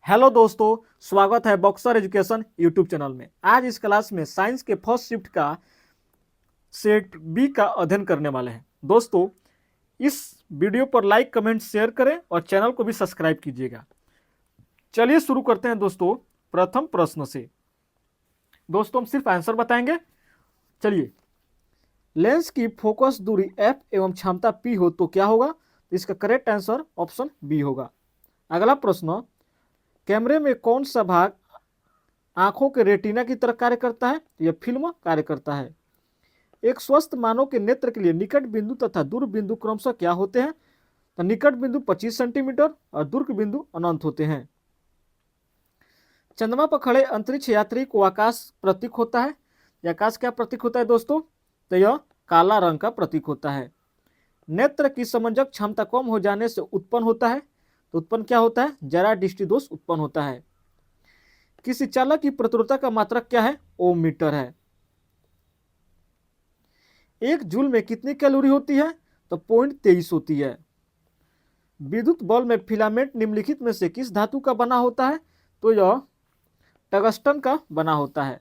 Hello दोस्तों, स्वागत है बॉक्सर एजुकेशन यूट्यूब चैनल में। आज इस क्लास में साइंस के फर्स्ट शिफ्ट का सेट बी का अध्ययन करने वाले हैं। दोस्तों, इस वीडियो पर लाइक कमेंट शेयर करें और चैनल को भी सब्सक्राइब कीजिएगा। चलिए शुरू करते हैं दोस्तों प्रथम प्रश्न से। दोस्तों, हम सिर्फ आंसर बताएंगे। चलिए, लेंस की फोकस दूरी एफ एवं क्षमता पी हो तो क्या होगा? इसका करेक्ट आंसर ऑप्शन बी होगा। अगला प्रश्न, कैमरे में कौन सा भाग आंखों के रेटिना की तरह कार्य करता है? यह फिल्म कार्य करता है। एक स्वस्थ मानव के नेत्र के लिए निकट बिंदु तथा दूर बिंदु क्रमशः क्या होते हैं? तो निकट बिंदु 25 सेंटीमीटर और दूर बिंदु अनंत होते हैं। चंद्रमा पर खड़े अंतरिक्ष यात्री को आकाश प्रतीक होता है। यह आकाश क्या प्रतीक होता है दोस्तों? तो यह काला रंग का प्रतीक होता है। नेत्र की समंजक क्षमता कम हो जाने से उत्पन्न होता है। तो उत्पन्न क्या होता है? जरा दृष्टि दोष उत्पन्न होता है। किसी चालक की प्रतिरोधकता का मात्रक क्या है? ओम मीटर है। एक जूल में कितनी कैलोरी होती है? तो 0.23 होती है। विद्युत बल्ब में फिलामेंट निम्नलिखित में से किस धातु का बना होता है? तो यह टंगस्टन का बना होता है।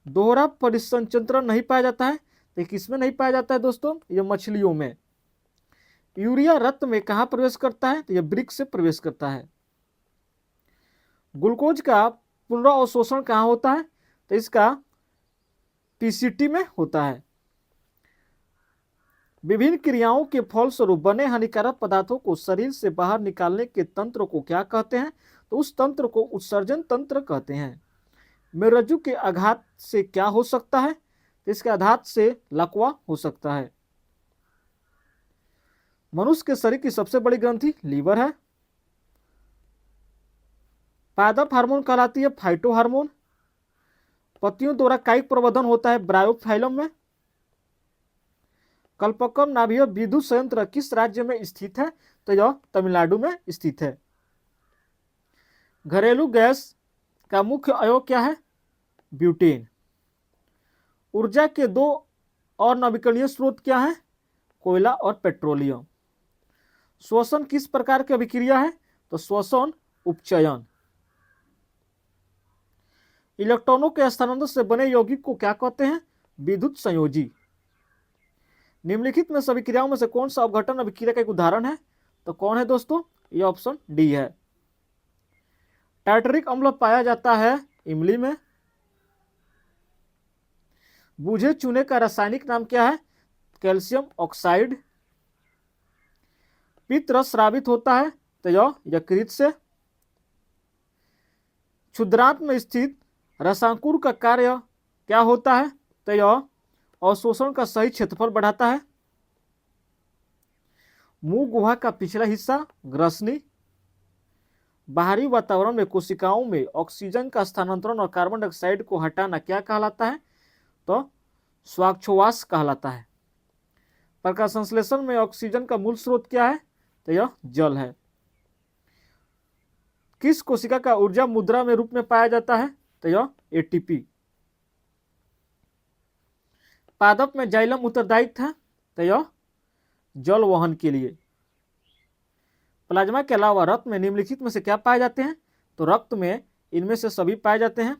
दोहरा परिसंचरण नहीं पाया जाता है, तो किसमें नहीं पाया जाता है दोस्तों? यह मछलियों में। यूरिया रक्त में कहाँ प्रवेश करता है? तो यह वृक्क से प्रवेश करता है। ग्लूकोज का पुनरावशोषण कहाँ होता है? तो इसका पीसीटी में होता है। विभिन्न क्रियाओं के फलस्वरूप बने हानिकारक पदार्थों को शरीर से बाहर निकालने के तंत्र को क्या कहते हैं? तो उस तंत्र को उत्सर्जन तंत्र कहते हैं। मेरुरज्जु के आघात से क्या हो सकता है? तो इसके आघात से लकवा हो सकता है। मनुष्य के शरीर की सबसे बड़ी ग्रंथि लीवर है। पादप हार्मोन कहलाती है फाइटो हार्मोन। पत्तियों द्वारा कायिक प्रवर्धन होता है ब्रायोफाइलम में। कल्पक्कम नाभिक विद्युत संयंत्र किस राज्य में स्थित है? तो यह तमिलनाडु में स्थित है। घरेलू गैस का मुख्य अवयव क्या है? ब्यूटेन। ऊर्जा के दो और नवीकरणीय स्रोत क्या है? कोयला और पेट्रोलियम। श्वसन किस प्रकार की अभिक्रिया है? तो श्वसन उपचयन। इलेक्ट्रॉनों के स्थानांतरण से बने यौगिक को क्या कहते हैं? विद्युत संयोजी। निम्नलिखित में सभी क्रियाओं में से कौन सा अपघटन अभिक्रिया का एक उदाहरण है? तो कौन है दोस्तों? यह ऑप्शन डी है। टार्टरिक अम्ल पाया जाता है इमली में। बूझे चूने का रासायनिक नाम क्या है? Calcium oxide. पित्त रस स्रावित होता है तो यह यकृत से। क्षुद्रांत में स्थित रसांकुर का कार्य क्या होता है? तो यह अवशोषण का सही क्षेत्रफल बढ़ाता है। मुंह गुहा का पिछला हिस्सा ग्रसनी। बाहरी वातावरण में कोशिकाओं में ऑक्सीजन का स्थानांतरण और कार्बन डाइऑक्साइड को हटाना क्या कहलाता है? तो श्वासोच्छ्वास कहलाता है। प्रकाश संश्लेषण में ऑक्सीजन का मूल स्रोत क्या है? तो यह जल है। किस कोशिका का ऊर्जा मुद्रा में रूप में पाया जाता है? तो यह एटीपी। पादप में जाइलम उत्तरदायी था, तो यह जल वहन के लिए। प्लाज्मा के अलावा रक्त में निम्नलिखित में से क्या पाए जाते हैं? तो रक्त में इनमें से सभी पाए जाते हैं।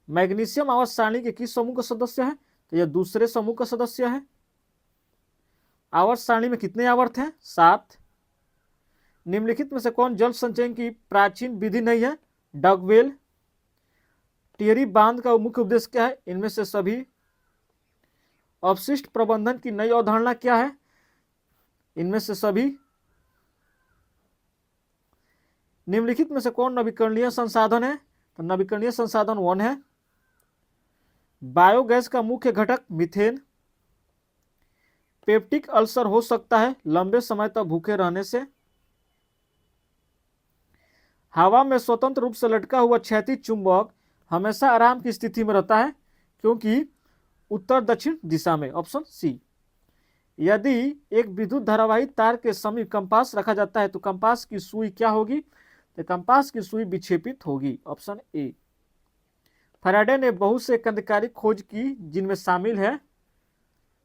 मैग्नीशियम आवर्त सारणी के किस समूह का सदस्य है? तो यह दूसरे समूह का सदस्य है। आवर्त सारणी में कितने आवर्त हैं? 7। निम्नलिखित में से कौन जल संचयन की प्राचीन विधि नहीं है? डगवेल। टिहरी बांध का मुख्य उद्देश्य क्या है? इनमें से सभी। अपशिष्ट प्रबंधन की नई अवधारणा क्या है? इनमें से सभी। निम्नलिखित में से कौन नवीकरणीय संसाधन है? तो नवीकरणीय संसाधन 1 है। बायोगैस का मुख्य घटक मीथेन। पेप्टिक अल्सर हो सकता है लंबे समय तक भूखे रहने से। हवा में स्वतंत्र रूप से लटका हुआ क्षैतिज चुंबक हमेशा आराम की स्थिति में रहता है क्योंकि उत्तर दक्षिण दिशा में। Option C. यदि एक विद्युत धारावाही तार के समीप कंपास रखा जाता है तो कंपास की सुई क्या होगी? तो कंपास की सुई विक्षेपित होगी। Option A. फैराडे ने बहुत से क्रांतिकारी खोज की जिनमें शामिल है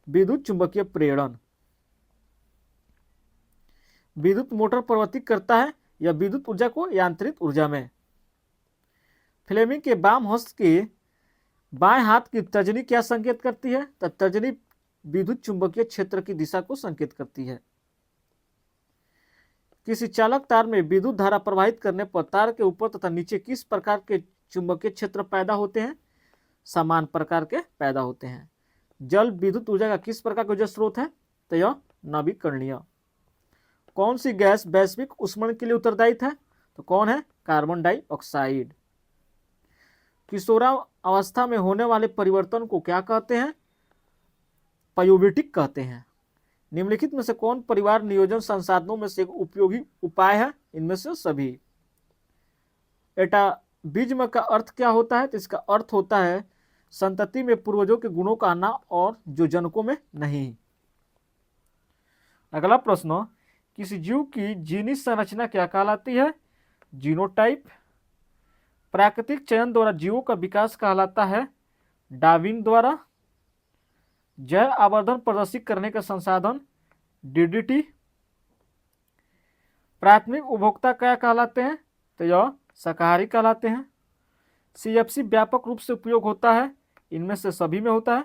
विद्युत चुंबकीय प्रेरण। विद्युत मोटर प्रवर्तित करता है या विद्युत ऊर्जा को यांत्रिक ऊर्जा में। फ्लेमिंग के बाम हस्त के बाएं हाथ की तर्जनी क्या संकेत करती है? तो तर्जनी विद्युत चुंबकीय क्षेत्र की दिशा को संकेत करती है। किसी चालक तार में विद्युत धारा प्रवाहित करने पर तार के ऊपर तथा नीचे किस प्रकार के चुंबकीय क्षेत्र पैदा होते हैं? समान प्रकार के पैदा होते हैं। जल विद्युत ऊर्जा का किस प्रकार का ऊर्जा स्रोत है? तो यह नवीकरणीय। कौन सी गैस वैश्विक ऊष्मन के लिए उत्तरदायी है? तो कौन है? Carbon dioxide. किशोरावस्था में होने वाले परिवर्तन को क्या कहते हैं? प्यूबर्टी कहते हैं। निम्नलिखित में से कौन परिवार नियोजन संसाधनों में से एक उपयोगी उपाय है? इनमें से सभी। एटाबिज्म का अर्थ क्या होता है? तो इसका अर्थ होता है संतति में पूर्वजों के गुणों का आना और जो जनकों में नहीं। अगला प्रश्न, किसी जीव की जीनी संरचना क्या कहलाती है? जीनोटाइप। प्राकृतिक चयन द्वारा जीवों का विकास कहलाता है डार्विन द्वारा। जैव आवर्धन प्रदर्शित करने का संसाधन डीडीटी। प्राथमिक उपभोक्ता क्या कहलाते हैं? तो यह शाकाहारी कहलाते हैं। सीएफसी व्यापक रूप से उपयोग होता है, इनमें से सभी में होता है।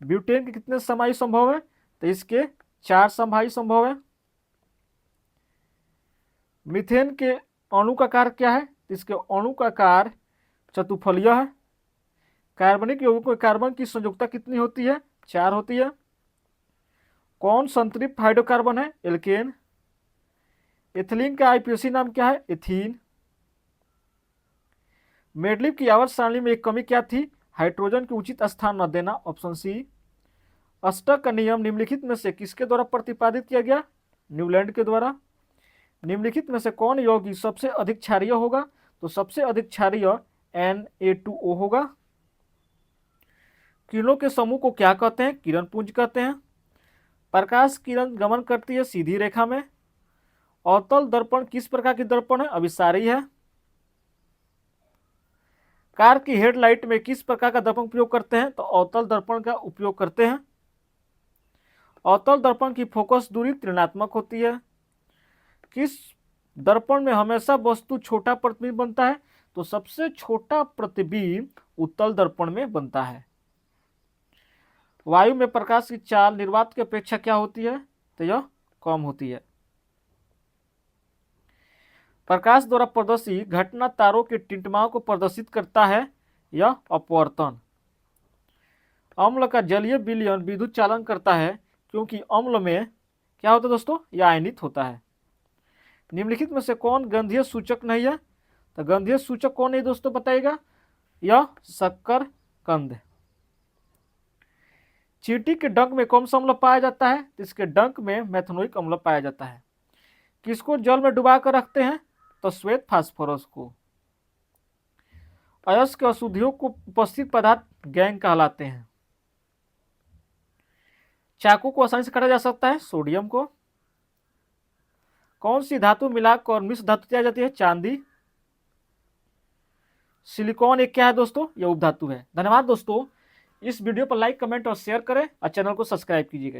ब्यूटेन के कितने समवायु संभव है? तो इसके 4 समवायु संभव है। मीथेन के अणु का आकार क्या है? इसके अणु का आकार चतुफलीय है। कार्बनिक यौगिकों में कार्बन की संयोजकता कितनी होती है? 4 होती है। कौन संतृप्त हाइड्रोकार्बन है? एल्केन। एथिलीन का आईपीएसी नाम क्या है? एथीन। मेडलिव की आवर्त सारणी में एक कमी क्या थी? हाइड्रोजन की उचित स्थान न देना, ऑप्शन सी। अष्टक का नियम निम्नलिखित में से किसके द्वारा प्रतिपादित किया गया? न्यूलैंड के द्वारा। निम्नलिखित में से कौन यौगिक सबसे अधिक क्षारीय होगा? तो सबसे अधिक क्षारीय Na2O होगा। किरणों के समूह को क्या कहते हैं? किरण पुंज कहते हैं। प्रकाश किरण गमन करती है सीधी रेखा में। अवतल दर्पण किस प्रकार की दर्पण है? अभिसारी है। कार की हेडलाइट में किस प्रकार का दर्पण उपयोग करते हैं? तो अवतल दर्पण का उपयोग करते हैं। अवतल दर्पण की फोकस दूरी ऋणात्मक होती है। किस दर्पण में हमेशा वस्तु छोटा प्रतिबिंब बनता है? तो सबसे छोटा प्रतिबिंब उत्तल दर्पण में बनता है। वायु में प्रकाश की चाल निर्वात की अपेक्षा क्या होती है? तो यह कम होती है। प्रकाश द्वारा प्रदर्शित घटना तारों के टिंटिमाओं को प्रदर्शित करता है, यह अपवर्तन। अम्ल का जलीय विलयन विद्युत चालन करता है क्योंकि अम्ल में क्या होता है दोस्तों? यह आयनित होता है। निम्नलिखित में से कौन गंधीय सूचक नहीं है? तो गंधीय सूचक कौन है दोस्तों? बताइएगा। यह शक्करकंद। चींटी के डंक में कौन सा अम्ल पाया जाता है? इसके डंक में मेथनोइक अम्ल पाया जाता है। किसको जल में डुबा कर रखते हैं? तो श्वेत फास्फोरस को। अयस्क अशुद्धियों को उपस्थित पदार्थ गैंग कहलाते हैं। चाकू को आसानी से काटा जा सकता है? सोडियम को। कौन सी धातु मिलाकर और मिश्र धातु तैयार जाती है? चांदी। सिलिकॉन एक क्या है दोस्तों? यह उपधातु है। धन्यवाद दोस्तों। इस वीडियो पर लाइक, कमेंट और शेयर करें और चैनल को सब्सक्राइब कीजिएगा।